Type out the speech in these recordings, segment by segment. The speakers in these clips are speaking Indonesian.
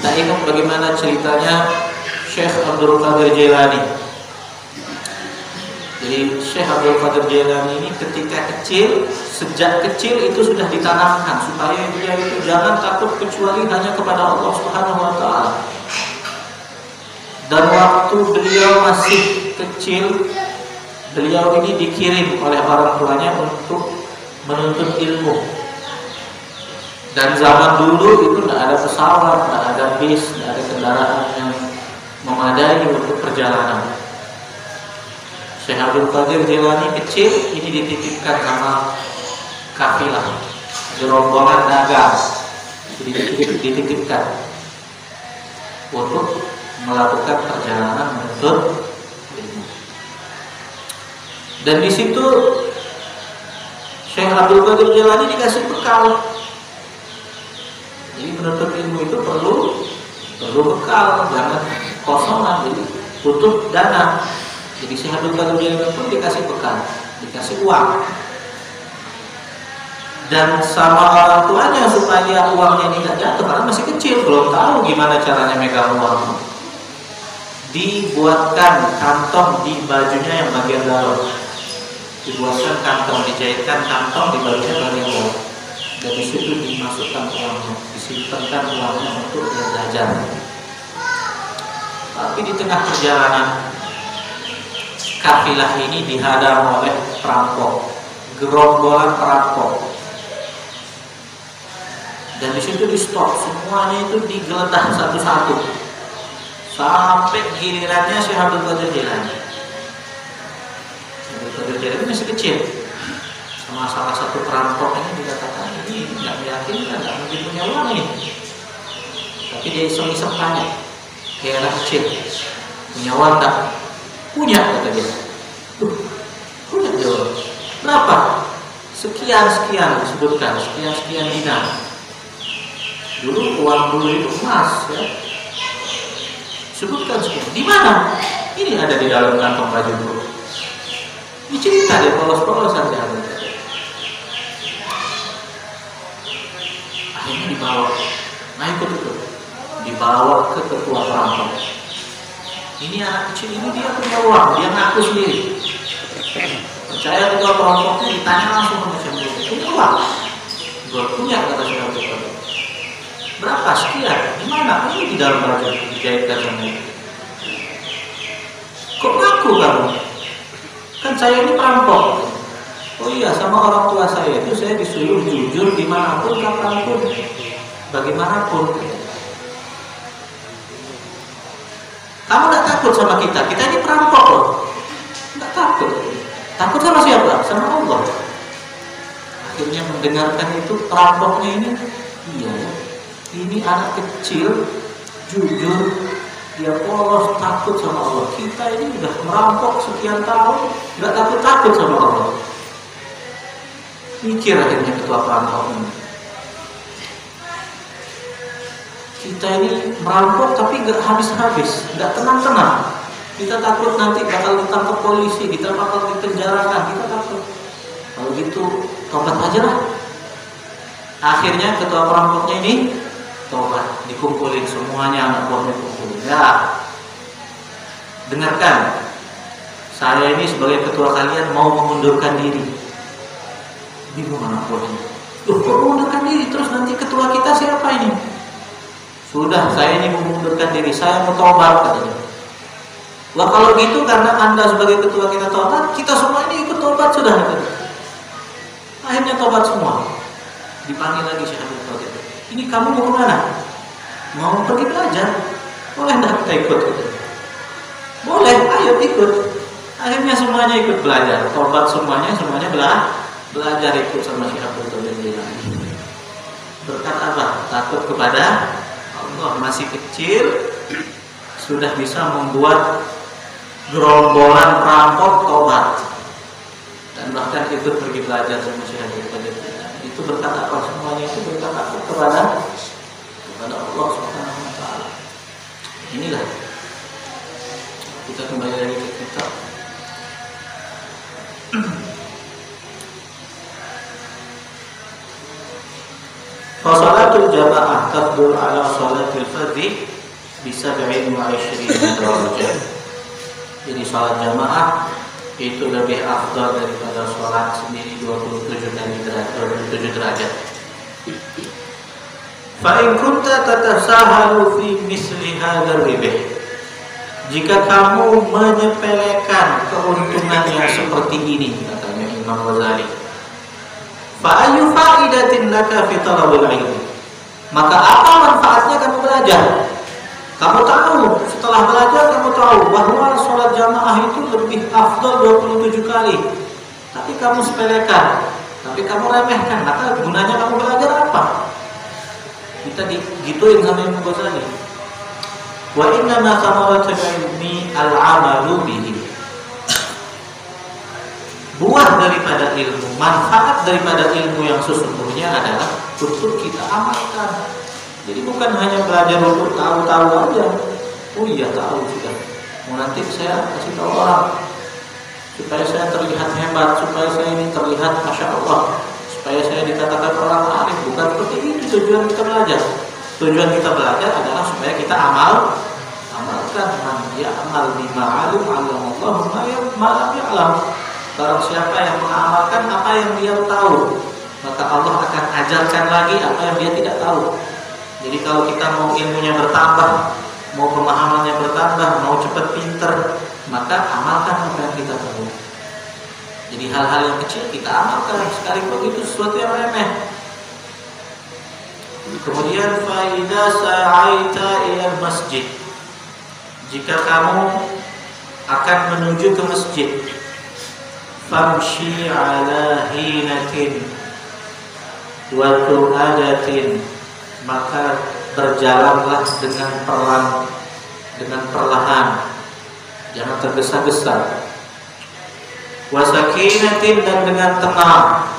Kita ingat bagaimana ceritanya Syekh Abdul Qadir Jailani. Jadi Syekh Abdul Qadir Jailani ini ketika kecil, sejak kecil itu sudah ditanamkan supaya dia itu jangan takut kecuali hanya kepada Allah Subhanahu wa taala. Dan waktu beliau masih kecil, beliau ini dikirim oleh orang tuanya untuk menuntut ilmu. Dan zaman dulu itu tidak ada pesawat, tidak ada bis, tidak ada kendaraan yang memadai untuk perjalanan. Syekh Abdul Qadir Jailani kecil ini dititipkan sama kafilah, rombongan dagang, dititipkan untuk melakukan perjalanan menuntut ilmu. Dan di situ Syekh Abdul Qadir Jailani dikasih bekal. Jadi menuntut ilmu itu perlu bekal, jangan kosongan, jadi butuh dana. Jadi Syekh Abdul Qadir Jailani pun dikasih bekal, dikasih uang. Dan sama orang tuanya supaya uangnya ini tidak jatuh, karena masih kecil, belum tahu gimana caranya megang uang. Dibuatkan kantong di bajunya yang bagian dalam. Dibuatkan kantong, dijahitkan kantong di bajunya bagian dalam. Dan di situ dimasukkan uangnya, disimpankan uangnya untuk dia belajar. Tapi di tengah perjalanan, kafilah ini dihadang oleh perampok, gerombolan perampok. Dan di situ di stop, semuanya itu digeledah satu-satu sampai gilirannya Syekh Abdul Qadir Jailani. Abdul Qadir Jailani masih kecil. Sama salah satu perampok ini dikatakan, ini tidak meyakinkan, tidak mungkin punya uang ini. Tapi dia iseng-iseng tanya, kayak anak kecil, punya uang tak? Punya, kata dia. Punya jawab. Berapa? Sekian disebutkan, sekian dinar. Dulu uang dulu itu emas, ya. Sebutkan sekian. Di mana? Ini ada di dalam kantong baju dulu. Ini cerita dia polos-polos saja. Akhirnya dibawa, dibawa ke ketua perampok. Ini anak kecil ini dia punya uang, dia ngaku sendiri. Percaya ketua perampoknya ditanya langsung sama Syekh, punya uang? Gue punya, kata Syekh Abdul Qadir. Berapa? Sekian. Di mana? Ini di dalam baju dijahitkan sama itu. Kok ngaku kamu? Kan saya ini perampok. Oh iya, sama orang tua saya itu saya disuruh jujur dimanapun, kapanpun, bagaimanapun. Kamu tidak takut sama kita? Kita ini perampok loh. Tidak takut. Takut sama siapa? Sama Allah. Akhirnya mendengarkan itu perampoknya ini, iya ya. Ini anak kecil, jujur, dia polos, takut sama Allah. Kita ini udah merampok sekian tahun, nggak takut sama Allah. Mikir akhirnya ketua perampok ini. Kita ini merampok tapi nggak habis-habis, nggak tenang-tenang. Kita takut nanti bakal ditangkap polisi, kita bakal dipenjarakan, kita takut. Kalau gitu, tobat aja lah. Akhirnya ketua perampoknya ini tobat, dikumpulin semuanya, anak buahnya kumpulin. Ya, dengarkan, saya ini sebagai ketua kalian mau mengundurkan diri. Bingung anak buahnya. Loh, kok mengundurkan diri? Terus nanti ketua kita siapa ini? Sudah, saya ini mengundurkan diri, saya mau tobat, katanya. Wah, kalau gitu karena Anda sebagai ketua kita tobat, kita semua ini ikut tobat sudah, katanya. Akhirnya tobat semua. Dipanggil lagi Syekh Abdul Qadir. Ini kamu mau kemana? Mau pergi belajar? Boleh enggak kita ikut? Boleh, ayo ikut. Akhirnya semuanya ikut belajar. Tobat semuanya belajar ikut sama Syekh Abdul Qadir Jailani. Berkat apa? Takut kepada Allah, masih kecil sudah bisa membuat gerombolan perampok tobat. Dan bahkan ikut pergi belajar sama Syekh Abdul Qadir. Itu berkat apa? Semuanya itu berkat apa? Kepada Allah Subhanahu wa taala. Inilah kita kembali lagi ke kitab. Fasalatu salatul jamaah tafdul ala salatil fardhi bisa 27 derajat. Jadi salat jamaah itu lebih afdal daripada salat sendiri 27 derajat. Fa in kunta tatasahalu fi misli hadzal ribh, jika kamu menyepelekan keuntungannya seperti ini, katanya Imam Ghazali, fa ayyu fa'idatin laka fi talabil ilmi, maka apa manfaatnya kamu belajar? Kamu tahu, setelah belajar kamu tahu bahwa sholat jamaah itu lebih afdal 27 kali, tapi kamu sepelekan, tapi kamu remehkan, maka gunanya kamu belajar apa? Kita digituin sama Imam Ghazali. Wa inna ma samaratul ilmi al-amalu bihi. Buah daripada ilmu, manfaat daripada ilmu yang sesungguhnya adalah untuk kita amalkan. Jadi bukan hanya belajar untuk tahu-tahu aja. Oh iya tahu sudah. Mau nanti saya kasih tahu orang supaya saya terlihat hebat, supaya saya ini terlihat masya Allah, supaya saya dikatakan orang alim. Bukan seperti itu tujuan kita belajar. Tujuan kita belajar adalah supaya kita amalkan. Man ya'mal bima 'allallahu ma lam ya'lam. Barang siapa yang mengamalkan apa yang dia tahu, maka Allah akan ajarkan lagi apa yang dia tidak tahu. Jadi kalau kita mau ilmunya bertambah, mau pemahamannya bertambah, mau cepat pinter, maka amalkan apa yang kita tahu. Jadi hal-hal yang kecil kita amalkan, sekalipun itu sesuatu yang remeh. Kemudian faida sa'aita ila masjid, jika kamu akan menuju ke masjid, famshi ala hinatin wa tu'adatin, maka berjalanlah dengan perlahan, jangan tergesa-gesa. Wasakinatin, dan dengan tenang.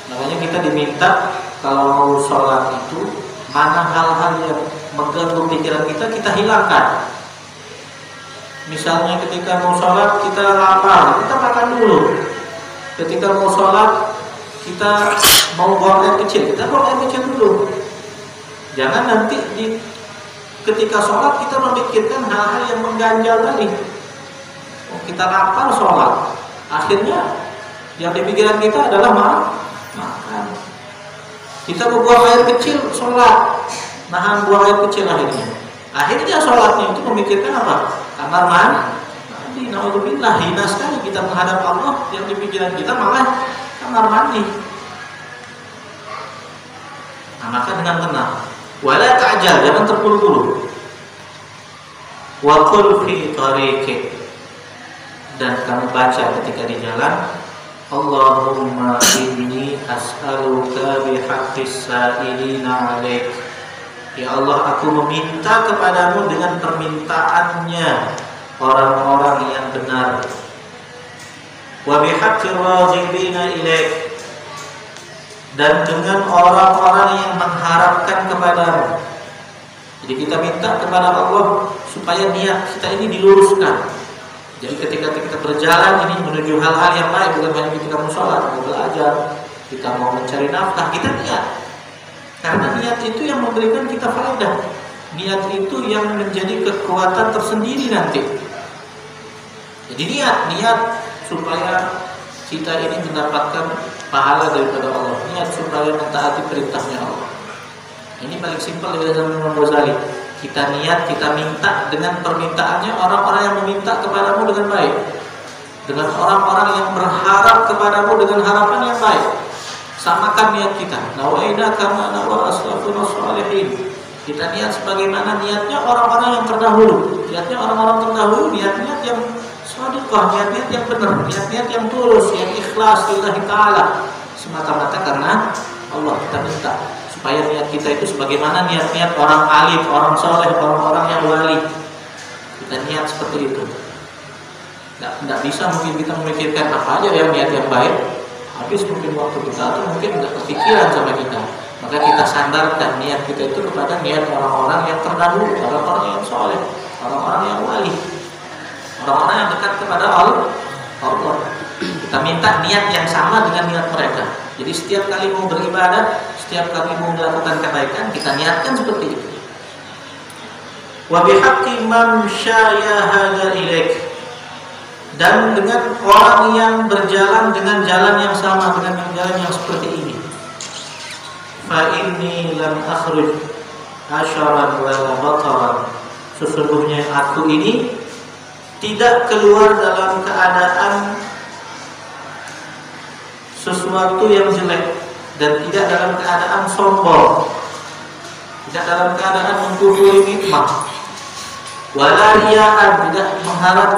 Makanya kita diminta kalau mau sholat itu, mana hal-hal yang mengganggu pikiran kita hilangkan. Misalnya ketika mau sholat kita lapar, kita makan dulu. Ketika mau sholat kita mau buang air kecil, kita buang air kecil dulu. Jangan nanti ketika sholat kita memikirkan hal-hal yang mengganjal tadi. Kita lapar sholat, akhirnya yang di pikiran kita adalah makan. Kita mau buang air kecil sholat, nahan buang air kecil akhirnya sholatnya itu memikirkan apa? Kamar mandi. Naudzubillah, hina sekali kita menghadap Allah, yang di pikiran kita malah kamar mandi. Nah, maka dengan tenang. Wala ta'jal, jangan terburu-buru. Wa qul fi tariqik, dan kamu baca ketika di jalan, Allahumma inni as'aluka bihaqqis sa'ilina 'alaik. Ya Allah, aku meminta kepadamu dengan permintaannya orang-orang yang benar. Wa bihaqqir raghibina ilaik, dan dengan orang-orang yang mengharapkan kepadamu. Jadi kita minta kepada Allah supaya niat kita ini diluruskan. Jadi ketika kita berjalan ini menuju hal-hal yang baik, bukan hanya ketika mau sholat, mau belajar, kita mau mencari nafkah, kita niat. Karena niat itu yang memberikan kita faedah. Niat itu yang menjadi kekuatan tersendiri nanti. Jadi niat supaya kita ini mendapatkan pahala daripada Allah, niat supaya mentaati perintahnya Allah. Ini paling simpel dari Imam Ghazali. Kita niat, kita minta dengan permintaannya orang-orang yang meminta kepadamu dengan baik, dengan orang-orang yang berharap kepadamu dengan harapan yang baik. Samakan niat kita. Nawaina kama nawa aslafun shalihin. Kita niat sebagaimana niatnya orang-orang yang terdahulu. Niatnya orang-orang terdahulu, niat-niat yang shadiqah, niat-niat yang benar, niat-niat yang tulus, yang ikhlas lillahi ta'ala, semata-mata karena Allah. Kita minta supaya niat kita itu sebagaimana niat-niat orang alim, orang soleh, orang-orang yang wali. Kita niat seperti itu. Tidak bisa mungkin kita memikirkan apa aja yang niat yang baik, habis mungkin waktu kita atau mungkin tidak kepikiran sama kita. Maka kita sandarkan niat kita itu kepada niat orang-orang yang terdahulu, orang-orang yang soleh, orang-orang yang wali, orang-orang yang dekat kepada Allah. Kita minta niat yang sama dengan niat mereka. Jadi setiap kali mau beribadah, Setiap kali mau melakukan kebaikan, kita niatkan seperti itu. Wa bihaqqi man syayahada ilaik, dan dengan orang yang berjalan dengan jalan yang sama, dengan jalan yang seperti ini. Fa inni lam akhruj asharan wala bataran, sesungguhnya aku ini tidak keluar dalam keadaan sesuatu yang jelek, dan tidak dalam keadaan sombong, tidak dalam keadaan mengkufuri nikmat, wala riya'an, tidak mengharap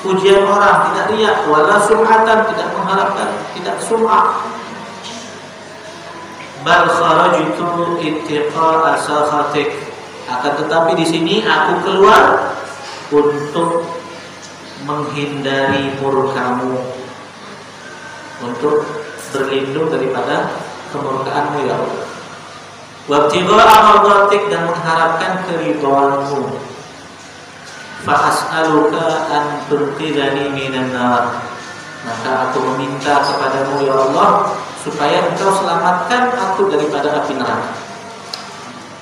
pujian orang, tidak riya, wala sum'atan, tidak mengharapkan, tidak sum'ah. Bal kharajtu ittiqa'a sakhatik, akan tetapi di sini aku keluar untuk menghindari murkamu, untuk berlindung daripada kemurkaanmu ya Allah. Wa ibtigha'a mardatik, dan mengharapkan keridhaanmu. Fa as'aluka an tunqidhani minan nar, maka aku meminta kepadamu ya Allah supaya Engkau selamatkan aku daripada api neraka.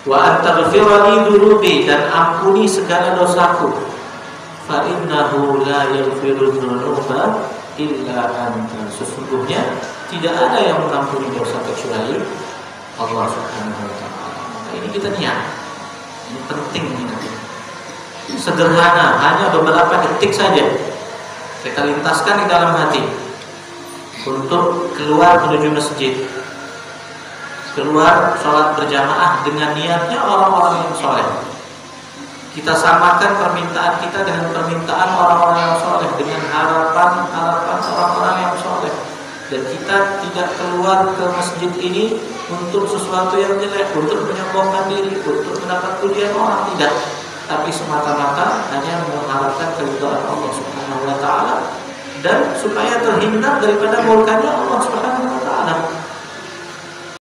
Wa antaghfira li dhunubi, dan ampuni segala dosaku. Fa innahu la yaghfiru dzunuba illa anta, sesungguhnya tidak ada yang mengampuni dosa kecuali Allah Subhanahu wa taala. Maka ini kita niat. Ini penting ini. Sederhana, hanya beberapa detik saja kita lintaskan di dalam hati untuk keluar menuju masjid, keluar sholat berjamaah dengan niatnya orang-orang yang soleh. Kita samakan permintaan kita dengan permintaan orang-orang yang soleh, dengan harapan orang-orang yang soleh. Dan kita tidak keluar ke masjid ini untuk sesuatu yang jelek, untuk menyombongkan diri, untuk mendapat pujian orang, tidak. Tapi semata-mata hanya mengharapkan keridhaan Allah Subhanahu wa taala, dan supaya terhindar daripada murkanya Allah Subhanahu